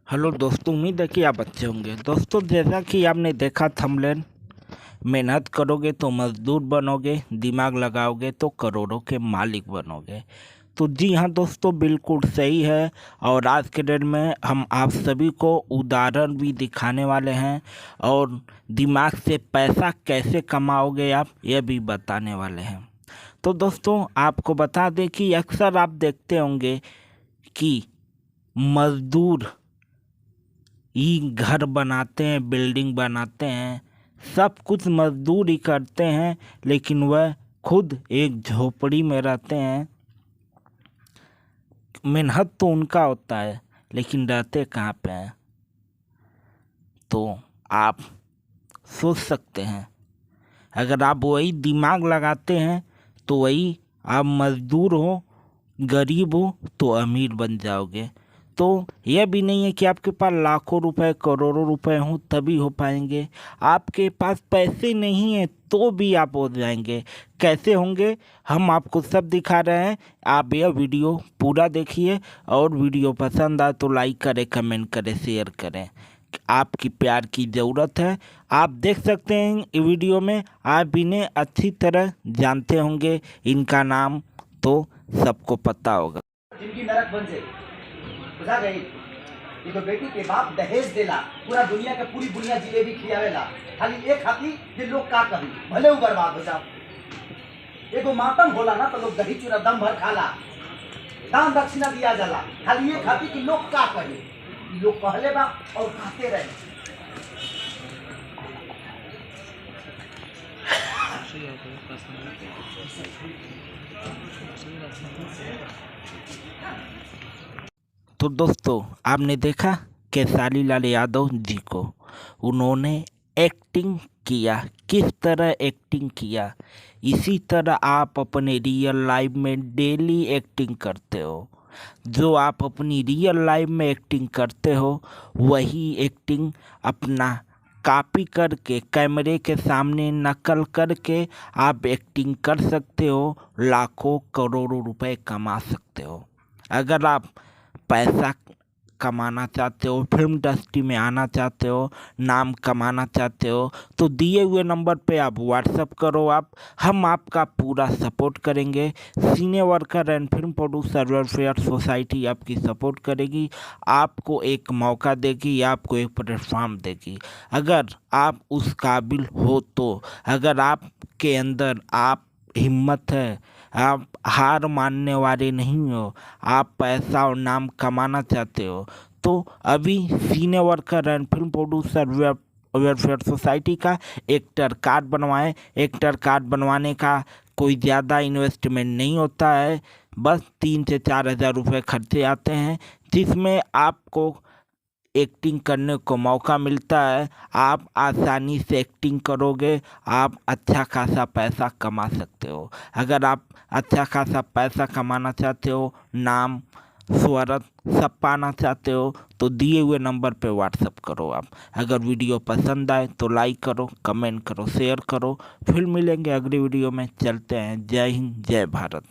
Hello दोस्तों, उम्मीद है कि आप अच्छे होंगे। दोस्तों, जैसा कि आपने देखा थंबनेल, मेहनत करोगे तो मजदूर बनोगे, दिमाग लगाओगे तो करोड़ों के मालिक बनोगे। तो जी हाँ दोस्तों, बिल्कुल सही है। और आज के डेट में हम आप सभी को उदाहरण भी दिखाने वाले हैं और दिमाग से पैसा कैसे कमाओगे आप, ये भी बताने वाले हैं। तो दोस्तों, आपको बता दें कि अक्सर आप देखते होंगे कि मजदूर ही घर बनाते हैं, बिल्डिंग बनाते हैं, सब कुछ मजदूर ही करते हैं, लेकिन वह खुद एक झोपड़ी में रहते हैं। मेहनत तो उनका होता है, लेकिन रहते कहाँ पे हैं? तो आप सोच सकते हैं, अगर आप वही दिमाग लगाते हैं तो वही आप मजदूर हो, गरीब हो तो अमीर बन जाओगे। तो यह भी नहीं है कि आपके पास लाखों रुपए करोड़ों रुपए हों तभी हो पाएंगे। आपके पास पैसे नहीं हैं तो भी आप हो जाएंगे। कैसे होंगे, हम आपको सब दिखा रहे हैं। आप यह वीडियो पूरा देखिए और वीडियो पसंद आए तो लाइक करें, कमेंट करें, शेयर करें। आपकी प्यार की ज़रूरत है। आप देख सकते हैं इस वीडियो में, आप इन्हें अच्छी तरह जानते होंगे, इनका नाम तो सबको पता होगा। जिनकी नरक बन जाए बुझा गई। ये तो बेटी के बाप दहेज देला, पूरा दुनिया के पूरी दुनिया जिलेबी खियावेला, खाली एक खाती कि लोग का कही भले वो बर्बाद हो जाओ। एगो मातम होला ना तो लोग दही चूरा दम भर खाला, दान दक्षिणा दिया जाला, खाली ये खाती कि लोग का कहे। लोग कहले बा और कहते रहे। तो दोस्तों, आपने देखा केसारी लाल यादव जी को, उन्होंने एक्टिंग किया। किस तरह एक्टिंग किया? इसी तरह आप अपने रियल लाइफ में डेली एक्टिंग करते हो। जो आप अपनी रियल लाइफ में एक्टिंग करते हो, वही एक्टिंग अपना कॉपी करके कैमरे के सामने नकल करके आप एक्टिंग कर सकते हो, लाखों करोड़ों रुपए कमा सकते हो। अगर आप पैसा कमाना चाहते हो, फिल्म इंडस्ट्री में आना चाहते हो, नाम कमाना चाहते हो, तो दिए हुए नंबर पे आप व्हाट्सअप करो। हम आपका पूरा सपोर्ट करेंगे। Senior worker and film producer welfare society आपकी सपोर्ट करेगी, आपको एक मौका देगी, आपको एक प्लेटफॉर्म देगी। अगर आप उस काबिल हो तो, अगर आपके अंदर आप हिम्मत है, आप हार मानने वाले नहीं हो, आप पैसा और नाम कमाना चाहते हो, तो अभी senior worker and film producer welfare society का एक्टर कार्ड बनवाएं। एक्टर कार्ड बनवाने का कोई ज़्यादा इन्वेस्टमेंट नहीं होता है, बस 3 से 4 हज़ार रुपये खर्चे आते हैं, जिसमें आपको एक्टिंग करने को मौका मिलता है। आप आसानी से एक्टिंग करोगे, आप अच्छा खासा पैसा कमा सकते हो। अगर आप अच्छा खासा पैसा कमाना चाहते हो, नाम शोहरत सब पाना चाहते हो, तो दिए हुए नंबर पे व्हाट्सअप करो। आप अगर वीडियो पसंद आए तो लाइक करो, कमेंट करो, शेयर करो। फिर मिलेंगे अगली वीडियो में। चलते हैं। जय हिंद, जय भारत।